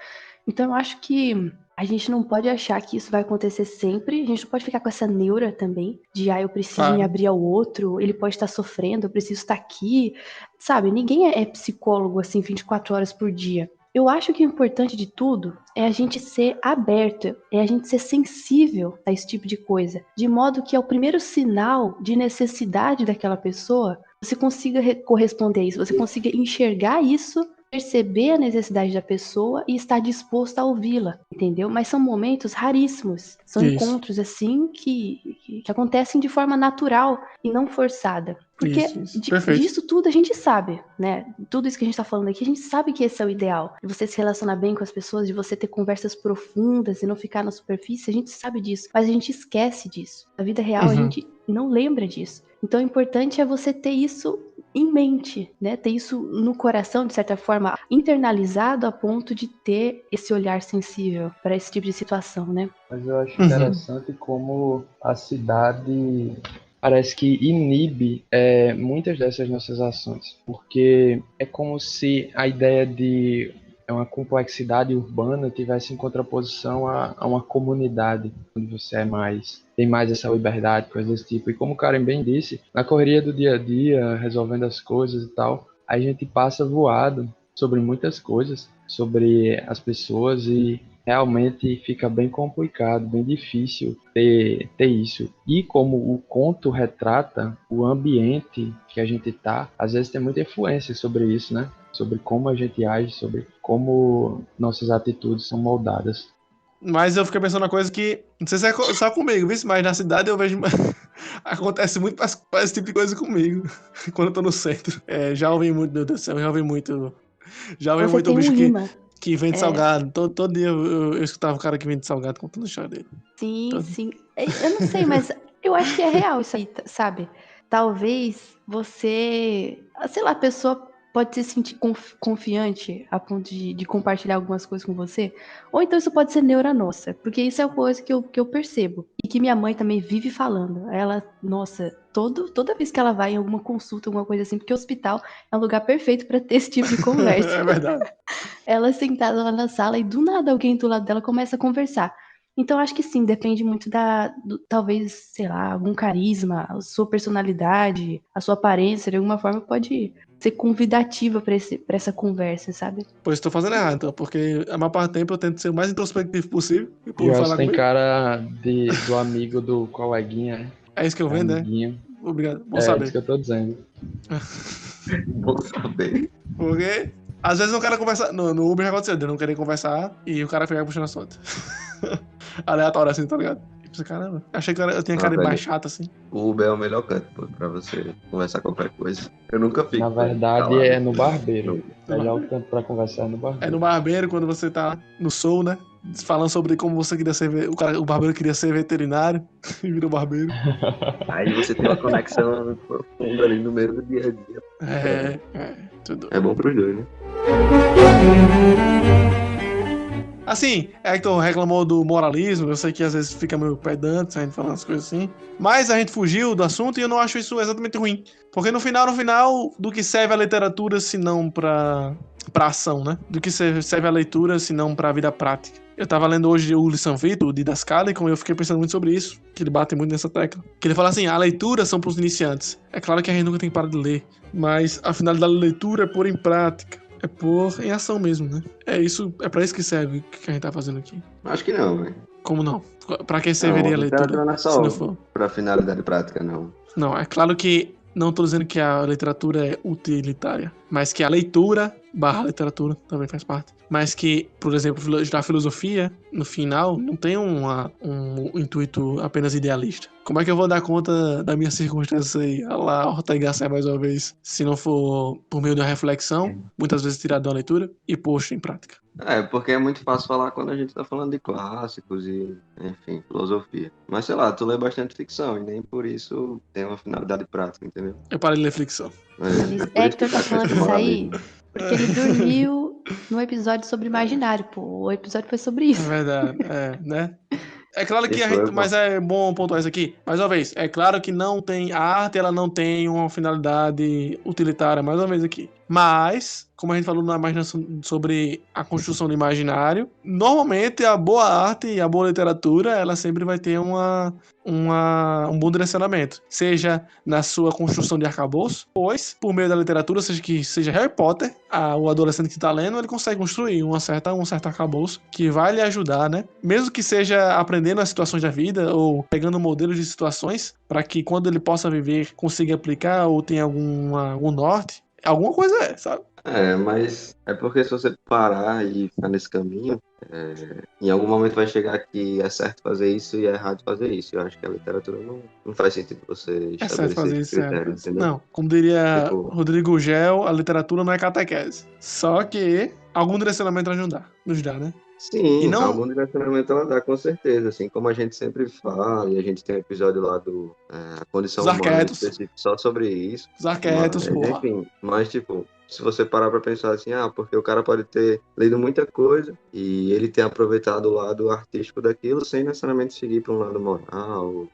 Então eu acho que a gente não pode achar que isso vai acontecer sempre. A gente não pode ficar com essa neura também de eu preciso me Claro. abrir ao outro, ele pode estar sofrendo, eu preciso estar aqui. Sabe, ninguém é psicólogo assim 24 horas por dia. Eu acho que o importante de tudo é a gente ser aberto, é a gente ser sensível a esse tipo de coisa, de modo que ao primeiro sinal de necessidade daquela pessoa, você consiga corresponder a isso, você consiga enxergar isso, perceber a necessidade da pessoa e estar disposto a ouvi-la, entendeu? Mas são momentos raríssimos, são Isso, encontros assim que acontecem de forma natural e não forçada. Porque isso. Perfeito. disso tudo a gente sabe, né? Tudo isso que a gente tá falando aqui, a gente sabe que esse é o ideal. De você se relacionar bem com as pessoas, de você ter conversas profundas e não ficar na superfície, a gente sabe disso. Mas a gente esquece disso. Na vida real, a Uhum. gente não lembra disso. Então, o importante é você ter isso em mente, né? Ter isso no coração, de certa forma, internalizado a ponto de ter esse olhar sensível para esse tipo de situação, né? Mas eu acho Uhum. interessante como a cidade parece que inibe muitas dessas nossas ações, porque é como se a ideia de uma complexidade urbana tivesse em contraposição a uma comunidade, onde você tem mais essa liberdade, coisas desse tipo. E como o Karen bem disse, na correria do dia a dia, resolvendo as coisas e tal, a gente passa voado sobre muitas coisas, sobre as pessoas e realmente fica bem complicado, bem difícil ter isso. E como o conto retrata o ambiente que a gente tá, às vezes tem muita influência sobre isso, né? Sobre como a gente age, sobre como nossas atitudes são moldadas. Mas eu fiquei pensando uma coisa que, não sei se é só comigo, viu? Mas na cidade eu vejo. Acontece muito esse tipo de coisa comigo. Quando eu tô no centro. Já ouvi muito, meu Deus do céu, já ouvi muito. Já ouvi Você muito o tem um bicho imã. que vende É, salgado. Todo dia eu escutava o cara que vende salgado contando a história dele. sim, Todo... sim. Eu não sei, mas eu acho que é real isso aí, sabe? Talvez você, sei lá, a pessoa pode se sentir confiante a ponto de compartilhar algumas coisas com você, ou então isso pode ser neura nossa, porque isso é uma coisa que eu percebo e que minha mãe também vive falando. Ela, nossa, toda vez que ela vai em alguma consulta, alguma coisa assim, porque o hospital é um lugar perfeito para ter esse tipo de conversa. É verdade. Ela sentada lá na sala e do nada alguém do lado dela começa a conversar. Então acho que sim, depende muito talvez, sei lá, algum carisma, a sua personalidade, a sua aparência, de alguma forma pode ser convidativa para essa conversa, sabe? Pois estou fazendo errado, então, porque a maior parte do tempo eu tento ser o mais introspectivo possível e o povo Joelson falar tem comigo. cara do amigo do coleguinha, né? É isso que eu vendo, é? Amiguinho. Obrigado, bom É isso saber. que eu tô dizendo. Bom saber. Porque às vezes o cara conversa. No Uber já aconteceu, de eu não querer conversar e o cara fica puxando assunto. Aleatório assim, tá ligado? E pensei, caramba, achei que eu tinha Ah, cara de mais velho, chato assim. o Uber é o melhor canto pô, pra você conversar qualquer coisa. Eu nunca Na fico, velho, verdade calado é no barbeiro. no No Melhor barbeiro. tempo pra conversar é no É no barbeiro. barbeiro, quando você tá no Soul, né? Falando sobre como você queria ser. O barbeiro queria ser veterinário e virou barbeiro. Aí você tem uma conexão profunda ali no meio do dia a dia. Tudo. É bom pros dois, né? Assim, Hector reclamou do moralismo, eu sei que às vezes fica meio pedante, a gente falando as coisas assim, mas a gente fugiu do assunto e eu não acho isso exatamente ruim. Porque no final, do que serve a literatura se não pra ação, né? Do que serve a leitura se não pra vida prática. Eu tava lendo hoje o Lição Vito, o Didascalicon, e eu fiquei pensando muito sobre isso, que ele bate muito nessa tecla. Que ele fala assim, a leitura são pros iniciantes. É claro que a gente nunca tem que parar de ler, mas a finalidade da leitura é pôr em prática. É pôr em ação mesmo, né? É pra isso que serve o que a gente tá fazendo aqui. Acho que não, velho. Como não? Pra que Não, a serviria a leitura, literatura não é se não só for? pra finalidade prática, não. Não, é claro que não tô dizendo que a literatura é utilitária, mas que a leitura barra literatura também faz parte, mas que, por exemplo, da filosofia, no final, não tem um intuito apenas idealista. Como é que eu vou dar conta da minha circunstância aí, a lá Ortega y Gasset mais uma vez, se não for por meio da reflexão, muitas vezes tirado da leitura, e posto em prática? Porque é muito fácil falar quando a gente tá falando de clássicos e, enfim, filosofia. Mas sei lá, tu lê bastante ficção e nem por isso tem uma finalidade prática, entendeu? Eu parei de ler ficção. Por isso Hector que tá tá falando crescendo isso aí moralismo. porque ele dormiu no episódio sobre imaginário, pô. O episódio foi sobre É isso. verdade, né? É claro que Isso é bom. mas é bom pontuar isso aqui. Mais uma vez, é claro que não tem a arte, ela não tem uma finalidade utilitária, mais uma vez aqui. Mas, como a gente falou na imaginação sobre a construção do imaginário, normalmente a boa arte e a boa literatura, ela sempre vai ter um bom direcionamento. Seja na sua construção de arcabouço, pois, por meio da literatura, seja Harry Potter, o adolescente que está lendo, ele consegue construir um certo arcabouço que vai lhe ajudar, né? Mesmo que seja aprendendo as situações da vida ou pegando modelos de situações para que quando ele possa viver, consiga aplicar ou tenha algum norte, alguma coisa sabe? Mas é porque se você parar e ficar nesse caminho, em algum momento vai chegar que é certo fazer isso e é errado fazer isso. Eu acho que a literatura não faz sentido você É certo estabelecer fazer esse isso, critério, entendeu? Não, como diria Tipo, Rodrigo Gel, a literatura não é catequese. Só que algum direcionamento nos dá, né? E sim, não algum direcionamento ela dá, com certeza. Assim, como a gente sempre fala, e a gente tem um episódio lá do A Condição os Humana arquétipos. específico só sobre isso. Os arquétipos, Mas, porra. enfim, tipo, se você parar pra pensar assim, porque o cara pode ter lido muita coisa e ele ter aproveitado o lado artístico daquilo sem necessariamente seguir para um lado moral,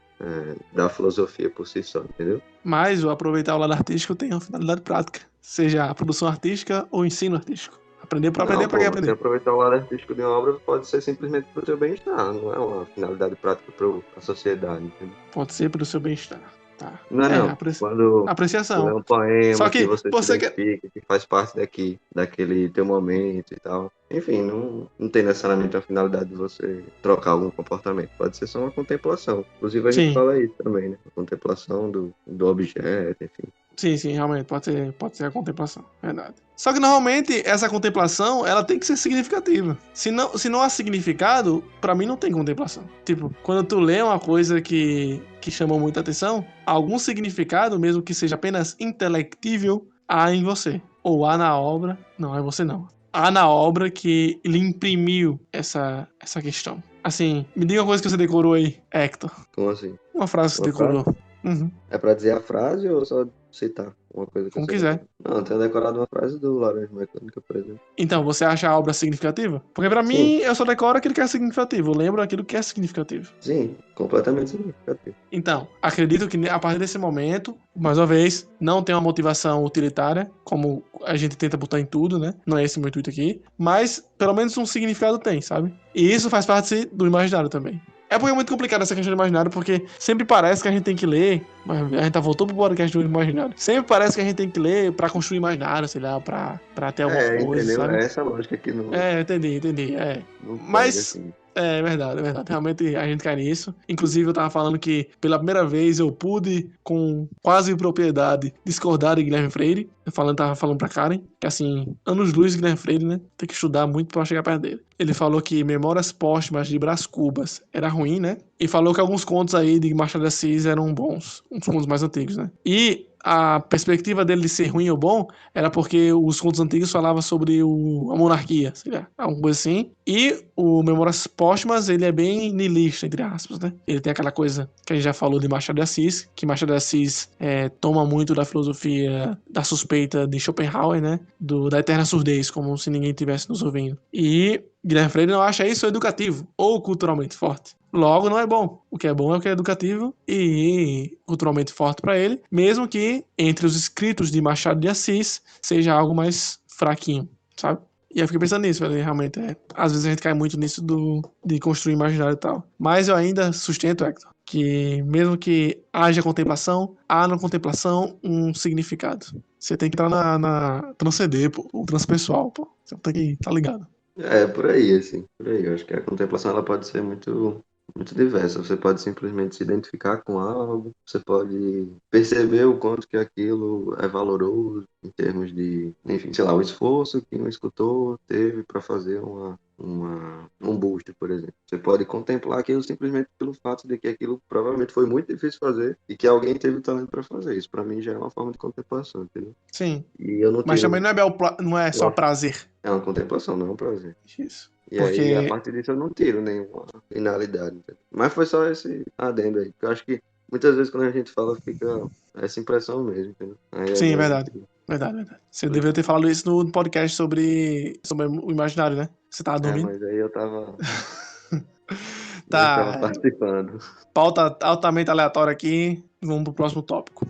da filosofia por si só, entendeu? Mas o aproveitar o lado artístico tem uma finalidade prática. Seja a produção artística ou o ensino artístico. Aprender para aprender, para quem Você aprender. aproveitar o lado artístico de uma obra pode ser simplesmente para o seu bem-estar, não é uma finalidade prática para a sociedade, entendeu? Pode ser para o seu bem-estar. Tá. Não. Quando Apreciação. tu lê um poema Só que você se identifica, que faz parte daquele teu momento e tal. Enfim, não tem necessariamente a finalidade de você trocar algum comportamento. Pode ser só uma contemplação. Inclusive a gente fala isso também, né? A contemplação do objeto, enfim. Sim, realmente, pode ser a contemplação, verdade. Só que normalmente essa contemplação, ela tem que ser significativa. Se não há significado, pra mim não tem contemplação. Tipo, quando tu lê uma coisa que chama muita atenção, algum significado, mesmo que seja apenas intelectível, há em você. Ou há na obra, não é você não. Há na obra que lhe imprimiu essa questão. Assim, me diga uma coisa que você decorou aí, Hector. Como assim? Uma frase que você decorou. Uhum. É pra dizer a frase ou só citar uma coisa que como você quiser. Não, eu tenho decorado uma frase do Laranja Mecânica, por exemplo. Então, você acha a obra significativa? Porque pra mim, eu só decoro aquilo que é significativo. Eu lembro aquilo que é significativo. Sim, completamente significativo. Então, acredito que a partir desse momento, mais uma vez, não tem uma motivação utilitária, como a gente tenta botar em tudo, né? Não é esse o meu intuito aqui. Mas, pelo menos um significado tem, sabe? E isso faz parte do imaginário também. É porque é muito complicado essa questão do imaginário, porque sempre parece que a gente tem que ler, mas a gente voltou pro podcast do imaginário. Sempre parece que a gente tem que ler pra construir imaginário, sei lá, pra ter alguma coisa, entendeu? sabe? É essa lógica que não... entendi. Não Mas... assim. É verdade. Realmente a gente cai nisso. Inclusive, eu tava falando que pela primeira vez eu pude, com quase propriedade, discordar de Guilherme Freire. Tava falando pra Karen, que assim, anos-luz de Guilherme Freire, né? Tem que estudar muito pra chegar perto dele. Ele falou que Memórias Póstumas de Brás Cubas era ruim, né? E falou que alguns contos aí de Machado de Assis eram bons. Uns contos mais antigos, né? E a perspectiva dele de ser ruim ou bom era porque os contos antigos falavam sobre a monarquia, sei lá, alguma coisa assim. E o Memórias Póstumas, ele é bem niilista, entre aspas, né? Ele tem aquela coisa que a gente já falou de Machado de Assis, que Machado de Assis toma muito da filosofia da suspeita de Schopenhauer, né? Da eterna surdez, como se ninguém estivesse nos ouvindo. E Guilherme Freire não acha isso educativo ou culturalmente forte. Logo, não é bom. O que é bom é o que é educativo e culturalmente forte para ele, mesmo que entre os escritos de Machado de Assis seja algo mais fraquinho, sabe? E eu fiquei pensando nisso, velho, realmente. Às vezes a gente cai muito nisso de construir imaginário e tal. Mas eu ainda sustento, Hector, que mesmo que haja contemplação, há na contemplação um significado. Você tem que entrar na transcender, pô, o transpessoal, pô. Você tem que estar ligado. Por aí, assim, por aí. Eu acho que a contemplação ela pode ser muito muito diversa. Você pode simplesmente se identificar com algo, você pode perceber o quanto que aquilo é valoroso em termos de, enfim, sei lá, o esforço que um escultor teve para fazer um busto, por exemplo. Você pode contemplar aquilo simplesmente pelo fato de que aquilo provavelmente foi muito difícil fazer e que alguém teve o talento para fazer. Isso para mim já é uma forma de contemplação, entendeu? Sim. E eu não Mas tiro. também não é só prazer. É uma contemplação, não é um prazer. Isso. E aí, a Porque, partir disso, eu não tiro nenhuma finalidade, entendeu? Mas foi só esse adendo aí. Porque eu acho que muitas vezes quando a gente fala, fica essa impressão mesmo, entendeu? Aí é sim, é bom a verdade. gente. Verdade. Você deveria ter falado isso no podcast sobre o imaginário, né? Você tava dormindo? Mas aí eu tava. Não estava Tá. participando. Pauta altamente aleatória aqui. Vamos pro próximo tópico.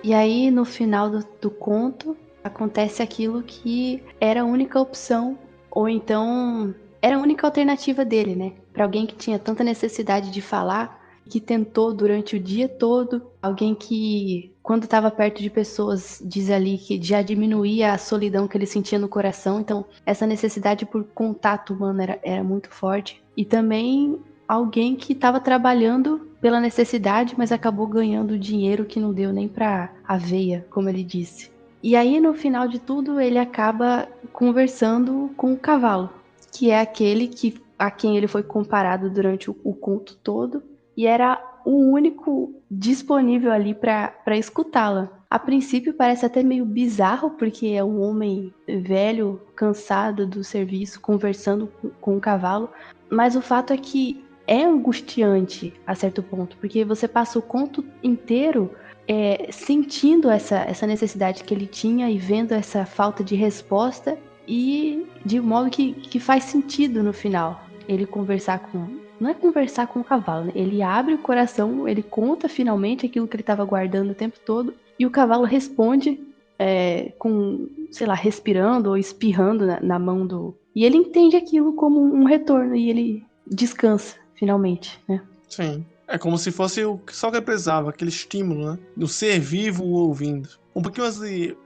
E aí, no final do conto, acontece aquilo que era a única opção, ou então era a única alternativa dele, né? Para alguém que tinha tanta necessidade de falar, que tentou durante o dia todo, alguém que, quando estava perto de pessoas, diz ali que já diminuía a solidão que ele sentia no coração. Então, essa necessidade por contato humano era muito forte. E também alguém que estava trabalhando pela necessidade, mas acabou ganhando dinheiro que não deu nem pra aveia, como ele disse. E aí, no final de tudo, ele acaba conversando com o cavalo, que é aquele a quem ele foi comparado durante o conto todo, e era o único disponível ali para escutá-la. A princípio parece até meio bizarro, porque é um homem velho, cansado do serviço, conversando com o cavalo, mas o fato é que é angustiante a certo ponto, porque você passa o conto inteiro sentindo essa necessidade que ele tinha e vendo essa falta de resposta, e de modo que faz sentido no final. Ele conversar com... Não é conversar com o cavalo, né? Ele abre o coração, ele conta finalmente aquilo que ele estava guardando o tempo todo, e o cavalo responde com, sei lá, respirando ou espirrando na mão do... E ele entende aquilo como um retorno, e ele descansa, finalmente, né? Sim. É como se fosse só o que ele precisava, aquele estímulo, né? Do ser vivo ouvindo. Um pouquinho antes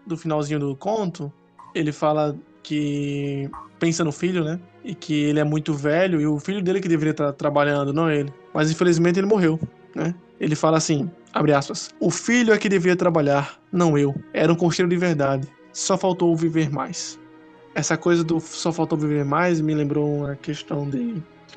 do finalzinho do conto, ele fala que pensa no filho, né? E que ele é muito velho e o filho dele que deveria estar trabalhando, não ele. Mas infelizmente ele morreu, né? Ele fala assim, abre aspas, o filho é que devia trabalhar, não eu. Era um conselho de verdade. Só faltou viver mais. Essa coisa do só faltou viver mais me lembrou uma questão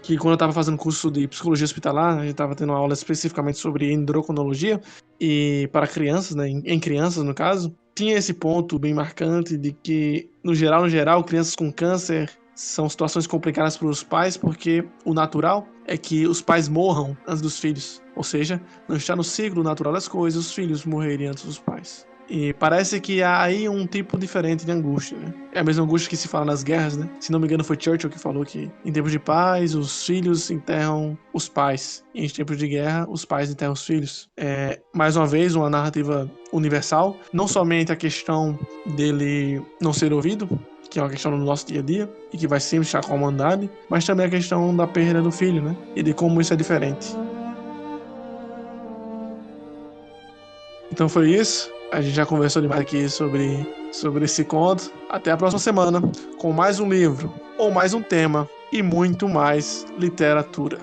que quando eu estava fazendo curso de psicologia hospitalar, a gente estava tendo uma aula especificamente sobre endocrinologia e para crianças, né, em crianças no caso, tinha esse ponto bem marcante de que, no geral, crianças com câncer são situações complicadas para os pais, porque o natural é que os pais morram antes dos filhos, ou seja, não está no ciclo natural das coisas, os filhos morrerem antes dos pais. E parece que há aí um tipo diferente de angústia, né? É a mesma angústia que se fala nas guerras, né? Se não me engano foi Churchill que falou que em tempos de paz os filhos enterram os pais, e em tempos de guerra os pais enterram os filhos. Mais uma vez, uma narrativa universal, não somente a questão dele não ser ouvido, que é uma questão do nosso dia a dia e que vai sempre estar com a humanidade, mas também a questão da perda do filho, né? E de como isso é diferente. Então foi isso. A gente já conversou demais aqui sobre esse conto. Até a próxima semana com mais um livro ou mais um tema e muito mais literatura.